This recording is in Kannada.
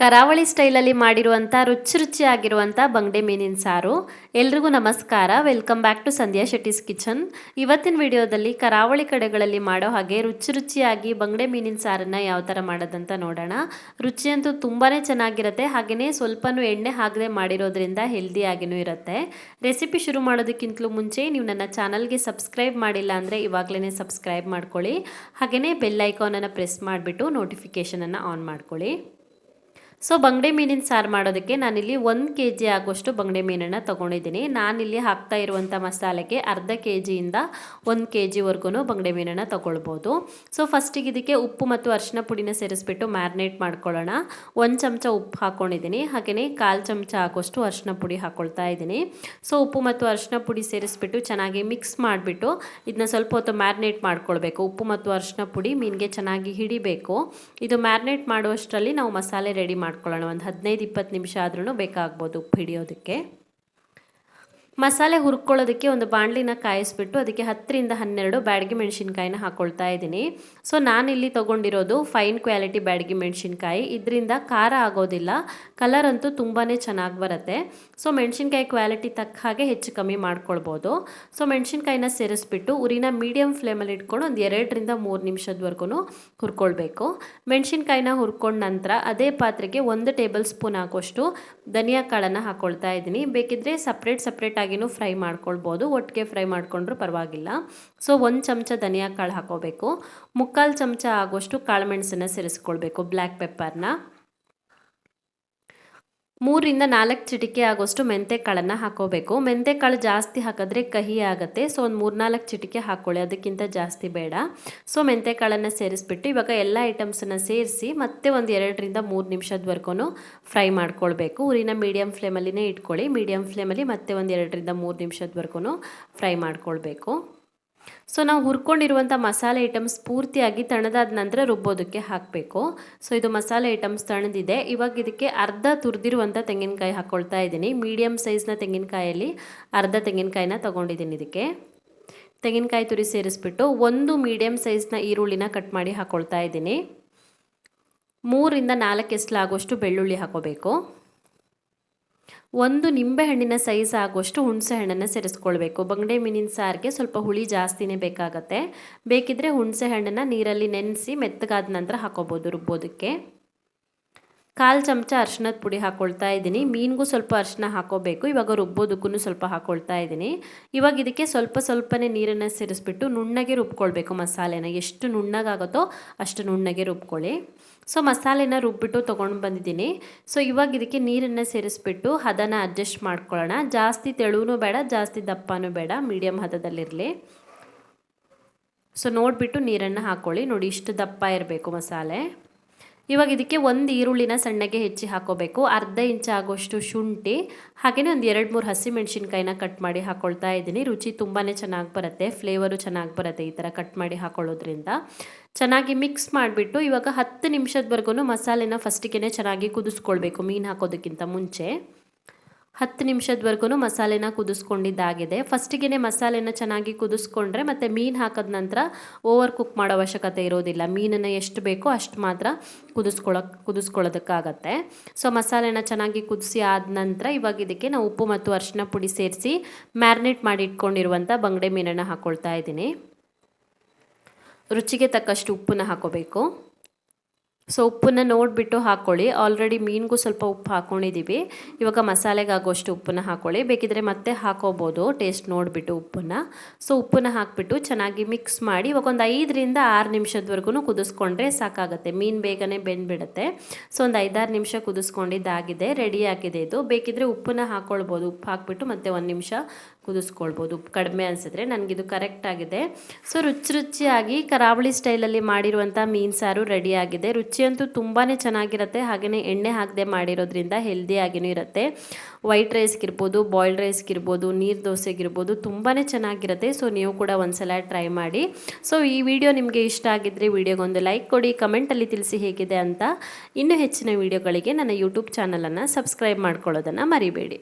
ಕರಾವಳಿ ಸ್ಟೈಲಲ್ಲಿ ಮಾಡಿರುವಂಥ ರುಚಿಯಾಗಿರುವಂಥ ಬಂಗಡೆ ಮೀನಿನ ಸಾರು. ಎಲ್ರಿಗೂ ನಮಸ್ಕಾರ, welcome back to Sandhya Shetty's kitchen. ಇವತ್ತಿನ ವಿಡಿಯೋದಲ್ಲಿ ಕರಾವಳಿ ಕಡೆಗಳಲ್ಲಿ ಮಾಡೋ ಹಾಗೆ ರುಚಿಯಾಗಿ ಬಂಗಡೆ ಮೀನಿನ ಸಾರನ್ನು ಯಾವ ಥರ ಮಾಡೋದಂತ ನೋಡೋಣ. ರುಚಿಯಂತೂ ತುಂಬಾ ಚೆನ್ನಾಗಿರುತ್ತೆ, ಹಾಗೆಯೇ ಸ್ವಲ್ಪನೂ ಎಣ್ಣೆ ಹಾಕದೆ ಮಾಡಿರೋದ್ರಿಂದ ಹೆಲ್ದಿಯಾಗಿಯೂ ಇರುತ್ತೆ. ರೆಸಿಪಿ ಶುರು ಮಾಡೋದಕ್ಕಿಂತಲೂ ಮುಂಚೆ ನೀವು ನನ್ನ ಚಾನಲ್ಗೆ ಸಬ್ಸ್ಕ್ರೈಬ್ ಮಾಡಿಲ್ಲ ಅಂದರೆ ಇವಾಗಲೇ ಸಬ್ಸ್ಕ್ರೈಬ್ ಮಾಡ್ಕೊಳ್ಳಿ. ಹಾಗೆಯೇ ಬೆಲ್ ಐಕಾನನ್ನು ಪ್ರೆಸ್ ಮಾಡಿಬಿಟ್ಟು ನೋಟಿಫಿಕೇಷನನ್ನು ಆನ್ ಮಾಡ್ಕೊಳ್ಳಿ. ಸೊ ಬಂಗಡೆ ಮೀನಿನ ಸಾರು ಮಾಡೋದಕ್ಕೆ ನಾನಿಲ್ಲಿ 1 kg ಆಗುವಷ್ಟು ಬಂಗಡೆ ಮೀನನ್ನು ತೊಗೊಂಡಿದ್ದೀನಿ. ನಾನಿಲ್ಲಿ ಹಾಕ್ತಾ ಇರುವಂಥ ಮಸಾಲೆಗೆ ಅರ್ಧ kgಯಿಂದ 1 kgವರೆಗೂ ಬಂಗಡೆ ಮೀನನ್ನು ತೊಗೊಳ್ಬೋದು. ಸೊ ಫಸ್ಟಿಗೆ ಇದಕ್ಕೆ ಉಪ್ಪು ಮತ್ತು ಅರಿಶಿನ ಪುಡಿನ ಸೇರಿಸ್ಬಿಟ್ಟು ಮ್ಯಾರಿನೇಟ್ ಮಾಡ್ಕೊಳ್ಳೋಣ. 1 ಚಮಚ ಉಪ್ಪು ಹಾಕ್ಕೊಂಡಿದ್ದೀನಿ, ಹಾಗೆಯೇ 1/4 ಚಮಚ ಆಗುವಷ್ಟು ಅರಿಶಿನ ಪುಡಿ ಹಾಕ್ಕೊಳ್ತಾ ಇದ್ದೀನಿ. ಸೊ ಉಪ್ಪು ಮತ್ತು ಅರಿಶಿನ ಪುಡಿ ಸೇರಿಸ್ಬಿಟ್ಟು ಚೆನ್ನಾಗಿ ಮಿಕ್ಸ್ ಮಾಡಿಬಿಟ್ಟು ಇದನ್ನ ಸ್ವಲ್ಪ ಹೊತ್ತು ಮ್ಯಾರಿನೇಟ್ ಮಾಡ್ಕೊಳ್ಬೇಕು. ಉಪ್ಪು ಮತ್ತು ಅರಿಶಿನ ಪುಡಿ ಮೀನಿಗೆ ಚೆನ್ನಾಗಿ ಹಿಡಿಬೇಕು. ಇದು ಮ್ಯಾರಿನೇಟ್ ಮಾಡುವಷ್ಟರಲ್ಲಿ ನಾವು ಮಸಾಲೆ ರೆಡಿ ಮಾಡ್ಕೊಳ್ಳೋಣ. ಒಂದು 15-20 ನಿಮಿಷ ಆದ್ರೂ ಬೇಕಾಗ್ಬೋದು ಉಪ್ಪು ಹಿಡಿಯೋದಕ್ಕೆ. ಮಸಾಲೆ ಹುರ್ಕೊಳ್ಳೋದಕ್ಕೆ ಒಂದು ಬಾಣಲಿನ ಕಾಯಿಸ್ಬಿಟ್ಟು ಅದಕ್ಕೆ 10-12 ಬ್ಯಾಡಗಿ ಮೆಣಸಿನ್ಕಾಯಿನ ಹಾಕ್ಕೊಳ್ತಾ ಇದ್ದೀನಿ. ಸೊ ನಾನಿಲ್ಲಿ ತೊಗೊಂಡಿರೋದು ಫೈನ್ ಕ್ವಾಲಿಟಿ ಬ್ಯಾಡಗಿ ಮೆಣಸಿನ್ಕಾಯಿ. ಇದರಿಂದ ಖಾರ ಆಗೋದಿಲ್ಲ, ಕಲರ್ ಅಂತೂ ತುಂಬಾ ಚೆನ್ನಾಗಿ ಬರುತ್ತೆ. ಸೊ ಮೆಣಸಿನ್ಕಾಯಿ ಕ್ವಾಲಿಟಿ ತಕ್ಕ ಹಾಗೆ ಹೆಚ್ಚು ಕಮ್ಮಿ ಮಾಡ್ಕೊಳ್ಬೋದು. ಸೊ ಮೆಣಸಿನ್ಕಾಯಿನ ಸೇರಿಸ್ಬಿಟ್ಟು ಉರಿನ ಮೀಡಿಯಮ್ ಫ್ಲೇಮಲ್ಲಿ ಇಟ್ಕೊಂಡು ಒಂದು 2-3 ನಿಮಿಷದವರೆಗೂ ಹುರ್ಕೊಳ್ಬೇಕು. ಮೆಣಸಿನ್ಕಾಯಿನ ಹುರ್ಕೊಂಡ ನಂತರ ಅದೇ ಪಾತ್ರೆಗೆ 1 ಟೇಬಲ್ ಸ್ಪೂನ್ ಆಗುವಷ್ಟು ಧನಿಯಾ ಕಾಳನ್ನು ಹಾಕ್ಕೊಳ್ತಾ ಇದ್ದೀನಿ. ಬೇಕಿದ್ರೆ ಸಪ್ರೇಟ್ ಆಗಿನೂ ಫ್ರೈ ಮಾಡ್ಕೊಳ್ಬೋದು, ಒಟ್ಟಿಗೆ ಫ್ರೈ ಮಾಡ್ಕೊಂಡ್ರೂ ಪರವಾಗಿಲ್ಲ. ಸೊ 1 ಚಮಚ ಧನಿಯಾ ಕಾಳು ಹಾಕೋಬೇಕು. 3/4 ಚಮಚ ಆಗುವಷ್ಟು ಕಾಳುಮೆಣಸನ್ನು ಸೇರಿಸ್ಕೊಳ್ಬೇಕು, ಬ್ಲ್ಯಾಕ್ ಪೆಪ್ಪರ್ನ. 3-4 ಚಿಟಿಕೆ ಆಗೋಷ್ಟು ಮೆಂತೆ ಕಾಳನ್ನು ಹಾಕೋಬೇಕು. ಮೆಂತೆ ಕಾಳು ಜಾಸ್ತಿ ಹಾಕಿದ್ರೆ ಕಹಿ ಆಗುತ್ತೆ. ಸೊ ಒಂದು 3-4 ಚಿಟಿಕೆ ಹಾಕ್ಕೊಳ್ಳಿ, ಅದಕ್ಕಿಂತ ಜಾಸ್ತಿ ಬೇಡ. ಸೊ ಮೆಂತೆ ಕಾಳನ್ನು ಸೇರಿಸ್ಬಿಟ್ಟು ಇವಾಗ ಎಲ್ಲ ಐಟಮ್ಸನ್ನು ಸೇರಿಸಿ ಮತ್ತೆ ಒಂದು 2-3 ನಿಮಿಷದವರೆಗೂ ಫ್ರೈ ಮಾಡ್ಕೊಳ್ಬೇಕು. ಉರಿನ ಮೀಡಿಯಮ್ ಫ್ಲೇಮಲ್ಲಿನೇ ಇಟ್ಕೊಳ್ಳಿ. ಮೀಡಿಯಮ್ ಫ್ಲೇಮಲ್ಲಿ ಮತ್ತೆ ಒಂದು 2-3 ನಿಮಿಷದವರೆಗೂ ಫ್ರೈ ಮಾಡ್ಕೊಳ್ಬೇಕು. ಸೊ ನಾವು ಹುರ್ಕೊಂಡಿರುವಂಥ ಮಸಾಲೆ ಐಟಮ್ಸ್ ಪೂರ್ತಿಯಾಗಿ ತಣ್ಣದಾದ ನಂತರ ರುಬ್ಬೋದಕ್ಕೆ ಹಾಕಬೇಕು. ಸೊ ಇದು ಮಸಾಲೆ ಐಟಮ್ಸ್ ತಣ್ಣದಿದೆ. ಇವಾಗ ಇದಕ್ಕೆ ಅರ್ಧ ತುರಿದಿರುವಂಥ ತೆಂಗಿನಕಾಯಿ ಹಾಕ್ಕೊಳ್ತಾ ಇದ್ದೀನಿ. ಮೀಡಿಯಮ್ ಸೈಜ್ನ ತೆಂಗಿನಕಾಯಲ್ಲಿ ಅರ್ಧ ತೆಂಗಿನಕಾಯಿನ ತೊಗೊಂಡಿದ್ದೀನಿ. ಇದಕ್ಕೆ ತೆಂಗಿನಕಾಯಿ ತುರಿ ಸೇರಿಸ್ಬಿಟ್ಟು 1 ಮೀಡಿಯಮ್ ಸೈಜ್ನ ಈರುಳ್ಳಿನ ಕಟ್ ಮಾಡಿ ಹಾಕ್ಕೊಳ್ತಾ ಇದ್ದೀನಿ. 3-4 ಎಸ್ಲಾಗುವಷ್ಟು ಬೆಳ್ಳುಳ್ಳಿ ಹಾಕೋಬೇಕು. 1 ನಿಂಬೆಹಣ್ಣಿನ ಸೈಜ್ ಆಗುವಷ್ಟು ಹುಣಸೆ ಹಣ್ಣನ್ನು ಸೇರಿಸ್ಕೊಳ್ಬೇಕು. ಬಂಗಡೆ ಮೀನಿನ ಸಾರಿಗೆ ಸ್ವಲ್ಪ ಹುಳಿ ಜಾಸ್ತಿನೇ ಬೇಕಾಗತ್ತೆ. ಬೇಕಿದ್ರೆ ಹುಣಸೆ ಹಣ್ಣನ್ನು ನೀರಲ್ಲಿ ನೆನೆಸಿ ಮೆತ್ತಗಾದ ನಂತರ ಹಾಕೋಬೋದು ರುಬ್ಬೋದಕ್ಕೆ. 1/4 ಚಮಚ ಅರಿಶಿನದ ಪುಡಿ ಹಾಕ್ಕೊಳ್ತಾ ಇದ್ದೀನಿ. ಮೀನಿಗೂ ಸ್ವಲ್ಪ ಅರಿಶಿನ ಹಾಕೋಬೇಕು. ಇವಾಗ ರುಬ್ಬೋದಕ್ಕೂ ಸ್ವಲ್ಪ ಹಾಕ್ಕೊಳ್ತಾ ಇದ್ದೀನಿ. ಇವಾಗ ಇದಕ್ಕೆ ಸ್ವಲ್ಪನೇ ನೀರನ್ನು ಸೇರಿಸ್ಬಿಟ್ಟು ನುಣ್ಣಗೆ ರುಬ್ಕೊಳ್ಬೇಕು ಮಸಾಲೆನ. ಎಷ್ಟು ನುಣ್ಣಗಾಗುತ್ತೋ ಅಷ್ಟು ನುಣ್ಣಗೆ ರುಬ್ಕೊಳ್ಳಿ. ಸೊ ಮಸಾಲೆನ ರುಬ್ಬಿಟ್ಟು ತೊಗೊಂಡು ಬಂದಿದ್ದೀನಿ. ಸೊ ಇವಾಗ ಇದಕ್ಕೆ ನೀರನ್ನು ಸೇರಿಸ್ಬಿಟ್ಟು ಹದನ ಅಡ್ಜಸ್ಟ್ ಮಾಡ್ಕೊಳ್ಳೋಣ. ಜಾಸ್ತಿ ತೆಳುವೂ ಬೇಡ, ಜಾಸ್ತಿ ದಪ್ಪನೂ ಬೇಡ, ಮೀಡಿಯಮ್ ಹದದಲ್ಲಿರಲಿ. ಸೊ ನೋಡಿಬಿಟ್ಟು ನೀರನ್ನು ಹಾಕ್ಕೊಳ್ಳಿ. ನೋಡಿ, ಇಷ್ಟು ದಪ್ಪ ಇರಬೇಕು ಮಸಾಲೆ. ಇವಾಗ ಇದಕ್ಕೆ 1 ಈರುಳ್ಳಿನ ಸಣ್ಣಗೆ ಹೆಚ್ಚಿ ಹಾಕೋಬೇಕು. ಅರ್ಧ ಇಂಚ್ ಆಗೋಷ್ಟು ಶುಂಠಿ, ಹಾಗೆಯೇ ಒಂದು 2-3 ಹಸಿಮೆಣಸಿನ್ಕಾಯಿನ ಕಟ್ ಮಾಡಿ ಹಾಕ್ಕೊಳ್ತಾ ಇದ್ದೀನಿ. ರುಚಿ ತುಂಬಾ ಚೆನ್ನಾಗಿ ಬರುತ್ತೆ, ಫ್ಲೇವರು ಚೆನ್ನಾಗಿ ಬರುತ್ತೆ ಈ ಥರ ಕಟ್ ಮಾಡಿ ಹಾಕೊಳ್ಳೋದ್ರಿಂದ. ಚೆನ್ನಾಗಿ ಮಿಕ್ಸ್ ಮಾಡಿಬಿಟ್ಟು ಇವಾಗ 10 ನಿಮಿಷದವರೆಗೂ ಮಸಾಲೆನ ಫಸ್ಟಿಗೆ ಚೆನ್ನಾಗಿ ಕುದಿಸ್ಕೊಳ್ಬೇಕು. ಮೀನು ಹಾಕೋದಕ್ಕಿಂತ ಮುಂಚೆ 10 ನಿಮಿಷದವರೆಗೂ ಮಸಾಲೆನ ಕುದಿಸ್ಕೊಂಡಿದ್ದಾಗಿದೆ. ಫಸ್ಟಿಗೆ ಮಸಾಲೆನ ಚೆನ್ನಾಗಿ ಕುದಿಸ್ಕೊಂಡ್ರೆ ಮತ್ತು ಮೀನು ಹಾಕಿದ ನಂತರ ಓವರ್ ಕುಕ್ ಮಾಡೋ ಅವಶ್ಯಕತೆ ಇರೋದಿಲ್ಲ. ಮೀನನ್ನು ಎಷ್ಟು ಬೇಕೋ ಅಷ್ಟು ಮಾತ್ರ ಕುದಿಸ್ಕೊಳ್ಳೋದಕ್ಕಾಗತ್ತೆ. ಸೊ ಮಸಾಲೆನ ಚೆನ್ನಾಗಿ ಕುದಿಸಿ ಆದ ನಂತರ ಇವಾಗ ಇದಕ್ಕೆ ನಾವು ಉಪ್ಪು ಮತ್ತು ಅರಿಶಿನ ಪುಡಿ ಸೇರಿಸಿ ಮ್ಯಾರಿನೇಟ್ ಮಾಡಿ ಇಟ್ಕೊಂಡಿರುವಂಥ ಬಂಗಡೆ ಮೀನನ್ನು ಹಾಕ್ಕೊಳ್ತಾ ಇದ್ದೀನಿ. ರುಚಿಗೆ ತಕ್ಕಷ್ಟು ಉಪ್ಪನ್ನು ಹಾಕೋಬೇಕು. ಸೊ ಉಪ್ಪನ್ನು ನೋಡಿಬಿಟ್ಟು ಹಾಕ್ಕೊಳ್ಳಿ. ಆಲ್ರೆಡಿ ಮೀನಿಗೂ ಸ್ವಲ್ಪ ಉಪ್ಪು ಹಾಕ್ಕೊಂಡಿದ್ದೀವಿ. ಇವಾಗ ಮಸಾಲೆಗಾಗುವಷ್ಟು ಉಪ್ಪನ್ನು ಹಾಕ್ಕೊಳ್ಳಿ. ಬೇಕಿದ್ರೆ ಮತ್ತೆ ಹಾಕೋಬೋದು ಟೇಸ್ಟ್ ನೋಡಿಬಿಟ್ಟು ಉಪ್ಪನ್ನು. ಸೊ ಉಪ್ಪನ್ನು ಹಾಕಿಬಿಟ್ಟು ಚೆನ್ನಾಗಿ ಮಿಕ್ಸ್ ಮಾಡಿ ಇವಾಗ ಒಂದು 5-6 ನಿಮಿಷದವರೆಗೂ ಕುದಿಸ್ಕೊಂಡ್ರೆ ಸಾಕಾಗುತ್ತೆ. ಮೀನು ಬೇಗನೆ ಬೆಂದ್ಬಿಡುತ್ತೆ. ಸೊ ಒಂದು 5-6 ನಿಮಿಷ ಕುದಿಸ್ಕೊಂಡಿದ್ದಾಗಿದೆ, ರೆಡಿಯಾಗಿದೆ ಇದು. ಬೇಕಿದ್ರೆ ಉಪ್ಪನ್ನು ಹಾಕ್ಕೊಳ್ಬೋದು. ಉಪ್ಪು ಹಾಕ್ಬಿಟ್ಟು ಮತ್ತೆ 1 ನಿಮಿಷ ಕುದಿಸ್ಕೊಳ್ಬೋದು. ಉಪ್ಪು ಕಡಿಮೆ ಅನಿಸಿದ್ರೆ. ನನಗಿದು ಕರೆಕ್ಟ್ ಆಗಿದೆ. ಸೊ ರುಚಿಯಾಗಿ ಕರಾವಳಿ ಸ್ಟೈಲಲ್ಲಿ ಮಾಡಿರುವಂಥ ಮೀನು ಸಾರು ರೆಡಿಯಾಗಿದೆ. ರುಚಿಯಂತೂ ತುಂಬಾ ಚೆನ್ನಾಗಿರುತ್ತೆ, ಹಾಗೆಯೇ ಎಣ್ಣೆ ಹಾಕದೆ ಮಾಡಿರೋದ್ರಿಂದ ಹೆಲ್ದಿಯಾಗಿಯೂ ಇರುತ್ತೆ. ವೈಟ್ ರೈಸ್ಗಿರ್ಬೋದು, ಬಾಯ್ಲ್ಡ್ ರೈಸ್ಗಿರ್ಬೋದು, ನೀರು ದೋಸೆಗಿರ್ಬೋದು ತುಂಬಾ ಚೆನ್ನಾಗಿರುತ್ತೆ. ಸೊ ನೀವು ಕೂಡ ಒಂದ್ಸಲ ಟ್ರೈ ಮಾಡಿ. ಸೊ ಈ ವಿಡಿಯೋ ನಿಮಗೆ ಇಷ್ಟ ಆಗಿದ್ದರೆ ವಿಡಿಯೋಗೊಂದು ಲೈಕ್ ಕೊಡಿ, ಕಮೆಂಟಲ್ಲಿ ತಿಳಿಸಿ ಹೇಗಿದೆ ಅಂತ. ಇನ್ನೂ ಹೆಚ್ಚಿನ ವಿಡಿಯೋಗಳಿಗೆ ನನ್ನ ಯೂಟ್ಯೂಬ್ ಚಾನಲನ್ನು ಸಬ್ಸ್ಕ್ರೈಬ್ ಮಾಡ್ಕೊಳ್ಳೋದನ್ನು ಮರಿಬೇಡಿ.